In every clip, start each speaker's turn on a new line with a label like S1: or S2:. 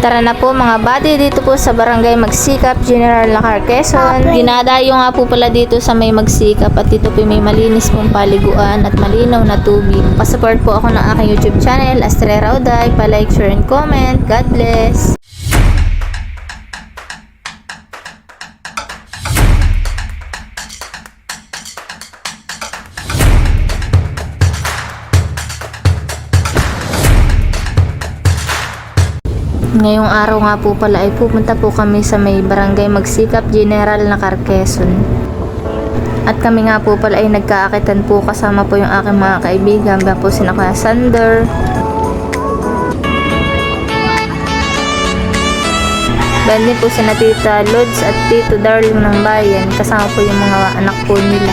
S1: Tara na po mga buddy, dito po sa Barangay Magsikap, General Lacar, Quezon. Dinadayo nga po pala dito sa may Magsikap at dito po may malinis pong paliguan at malinaw na tubig. Pasupport po ako ng aking YouTube channel, Astrera Rauday. Pa-like, share, and comment. God bless! Ngayong araw nga po pala ay pupunta po kami sa may Barangay Magsikap, General Lacar, Quezon. At kami nga po pala ay nagkaakitan po kasama po yung aking mga kaibigan. Ba po sina Kuya Sander. Bandi po sina Tita Lods at Tito Darling ng bayan. Kasama po yung mga anak po nila.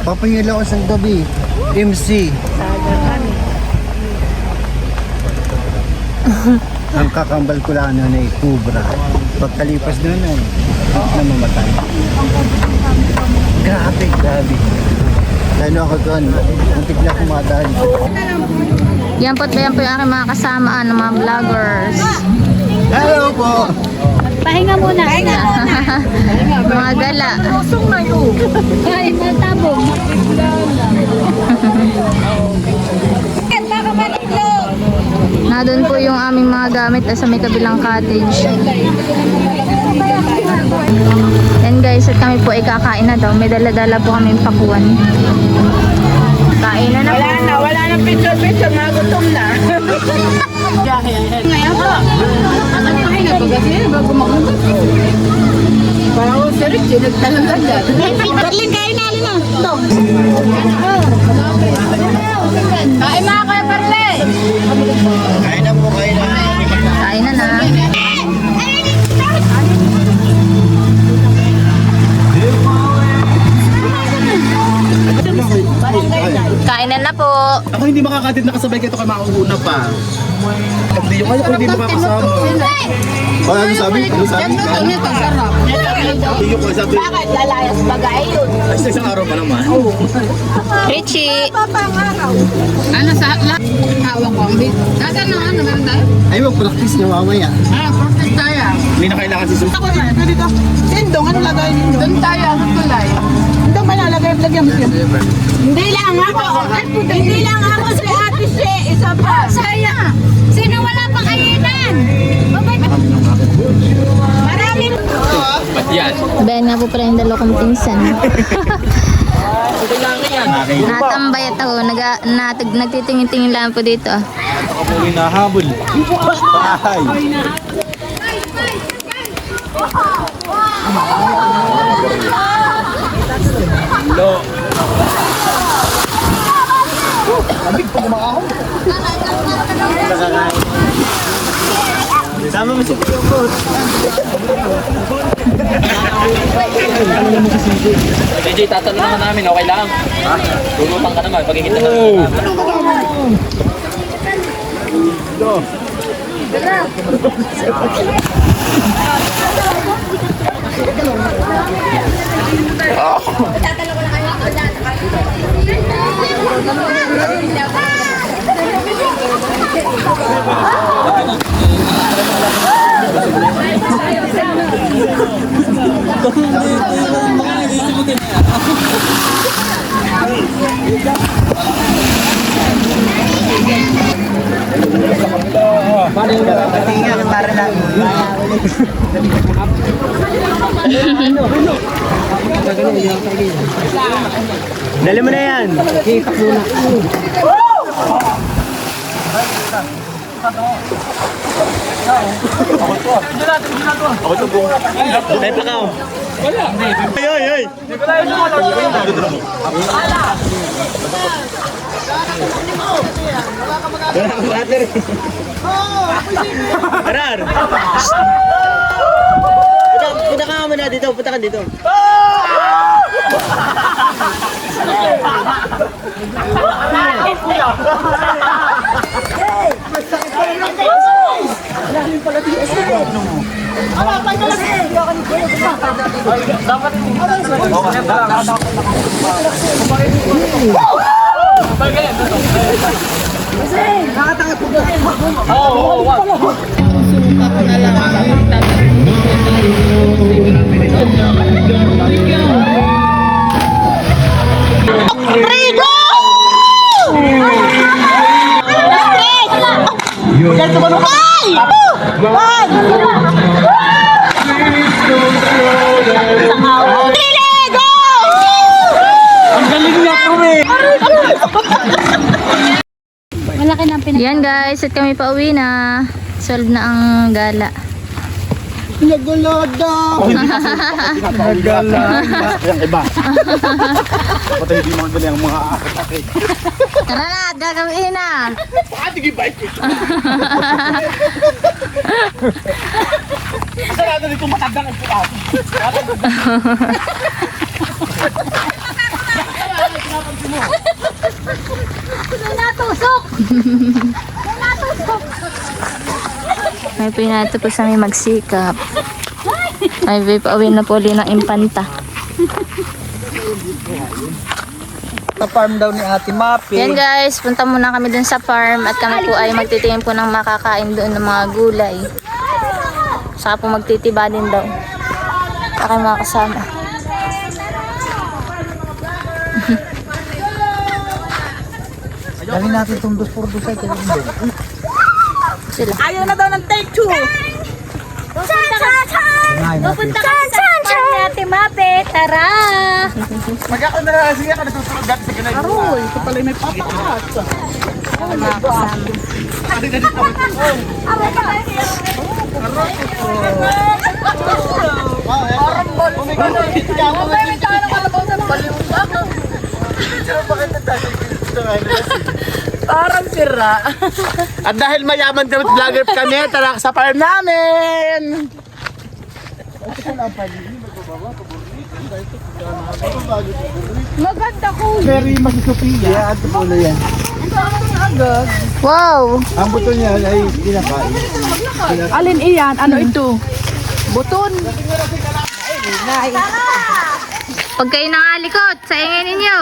S2: Papahila ko sa gabi. MC. Ang kakambal ko lang nun ay Cobra. Pagkalipas nun ay namamatay. Grabe. Lalo ako doon. Muntik na kumadaan.
S1: Yan po yung aking mga kasama ng mga vloggers.
S2: Hello po!
S1: Pahinga muna. Mga gala. Ay, matabong. Nandun po yung aming mga gamit sa may kabilang cottage. And guys, at kami po ay kakain na daw. May dala-dala po kami pakuan. Kain na na po.
S3: Wala na picture, magutom na. Ngayon po. Ay, napagasi, bago magutom. Parang ako sa Richie, nagtalangan dyan. Berlin, kain na, alin na. Kain na, Kuya Berlin.
S2: Kain na po, kain na.
S1: Kain na na. Kain na na po.
S4: Ako hindi makakatid nakasabay kayo kay mauuna pa. Hindi yung kaya ko hindi makakasama. Ano sabi? Hindi yung sabi.
S3: Bakit lalayas bagay yun?
S4: Ay, sa isang araw pa naman.
S1: Richie.
S3: Ano sa hawak ko? Nasaan na ano meron tayo?
S2: Ay, mag-practice niyo mamaya.
S3: Protest tayo.
S4: Hindi na kailangan si Susan.
S3: Ako na, dito. Sindong, ano lagay niyo? Doon tayo, ang kulay. Doon ba nalagay? Lagyan mo siya. Hindi lang ako. Hindi lang ako si Ate She. Isa pa. Sayang. Sino wala pang kainan? Maraming.
S4: Ba't yan?
S1: Ben nga po pala yung dalawa kong pinsan. Natambay at ako. Nagtitingin-tingin lang po dito.
S4: Ako po hinahabol. Bahay. Lo. Amig pa kumakaw. Sama mo si Tio Bot.
S5: JJ, tatanong naman namin, okay lang? Ha? Lulutang ka naman, pagkikita na
S2: Tingnan para lang. Dali mo na yan. Tayo pa ka. Ay, ay. Arar! Punta ka muna dito, punta ka dito.
S1: Yan guys, at kami pa uwi na. Solve na ang gala.
S2: Nagulada! Nagala! Yung iba. Patay hindi mga galing ang mga akit-akit.
S1: Tara na, gagawin na.
S4: Sige, bike. Sarado dito matandang ang puto.
S1: May pinato po sa may magsikap. Ay, pauwi na po ulit ng impanta.
S2: Sa farm daw ni Ate Mapi.
S1: Yan guys, punta muna kami dun sa farm at kami po ay magtitingin po ng makakain doon ng mga gulay. Saka po magtitiba din daw. Saka mga kasama.
S2: Dali natin itong 2x2 ay kailan din.
S1: Sila.
S3: Ayaw na daw ng take two.
S2: Pupunta
S3: ka sa Ate Mape, tara!
S4: Pag ako narasing ako, natuturog dati sa ganay. Aroy, ito pala may papakat.
S1: Mga kasama.
S3: Parang sira.
S4: At dahil mayaman kami, vlogger kami, tara sa farm namin!
S3: Maganda ko.
S2: Very masusupi. Yeah, at pulo yan.
S1: Wow!
S2: Ang buto niya ay kinakain.
S3: Alin iyan? Ano ito? Buton.
S1: Pag kayo nangalikot, sa ingay ninyo.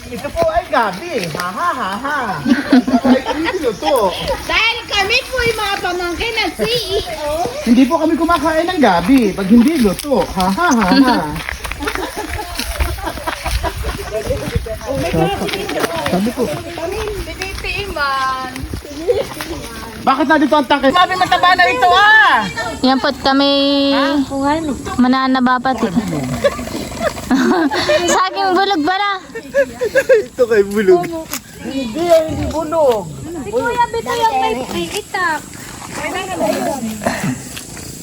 S4: Ito po ay gabi. Ha ha ha ha. Ay kami tinuto.
S3: Dahil kami po yung mga pamangkin ng CEO.
S4: Hindi po kami kumakain ng gabi. Pag hindi luto. Ha ha ha ha.
S2: Sabi ko,
S3: Tinitiiman.
S4: Bakit na dito ang tangke? Sabi mataba na ito ah!
S1: Yan po't kami mananabapat eh. Saging bulog ba na?
S2: ito kay bulog.
S3: Si Kuya Bito yung may itak.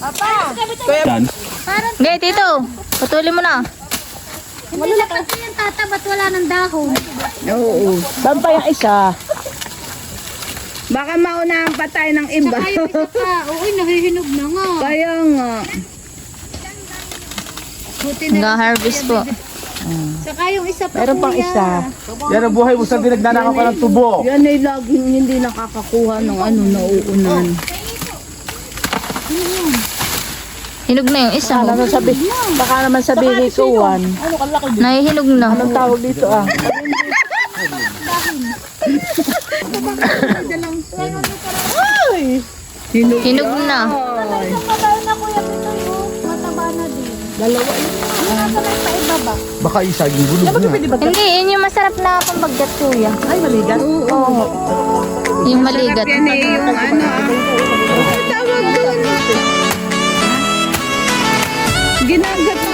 S3: Papa!
S1: Ngay, tito. Patuloy mo na.
S3: Hindi na kasi yung tata, ba't wala ng dahon?
S6: Saan pa yung isa?
S3: Baka mauna ang patay ng iba. Saka yung isa pa. Oo, nahihinog na nga. Kaya nga. Buti na.
S1: Nag-harvest po.
S3: Saka yung isa pa,
S6: Meron pang
S3: kuya.
S6: isa.
S4: Yan ang buhay mo sa dinagnanakaw ka ng tubo.
S3: Yan ay laging hindi nakakakuha ng nauunan.
S1: Hinog na yung isa.
S6: Baka naman sabi, baka naman sabi hikuan.
S1: Nahihinog na.
S6: Anong tawag dito ah?
S1: Hinog na.
S3: Mataba na kuya Bito yung mataba na din. Dalawa yun. Nasa lang sa ibaba.
S4: Baka isaging bulog na.
S1: Hindi, yun yung masarap na pambaggat kuya.
S6: Ay, maligan.
S1: Oo. Yung maligat.
S3: Yan eh, yung ano tawag doon. Ginagat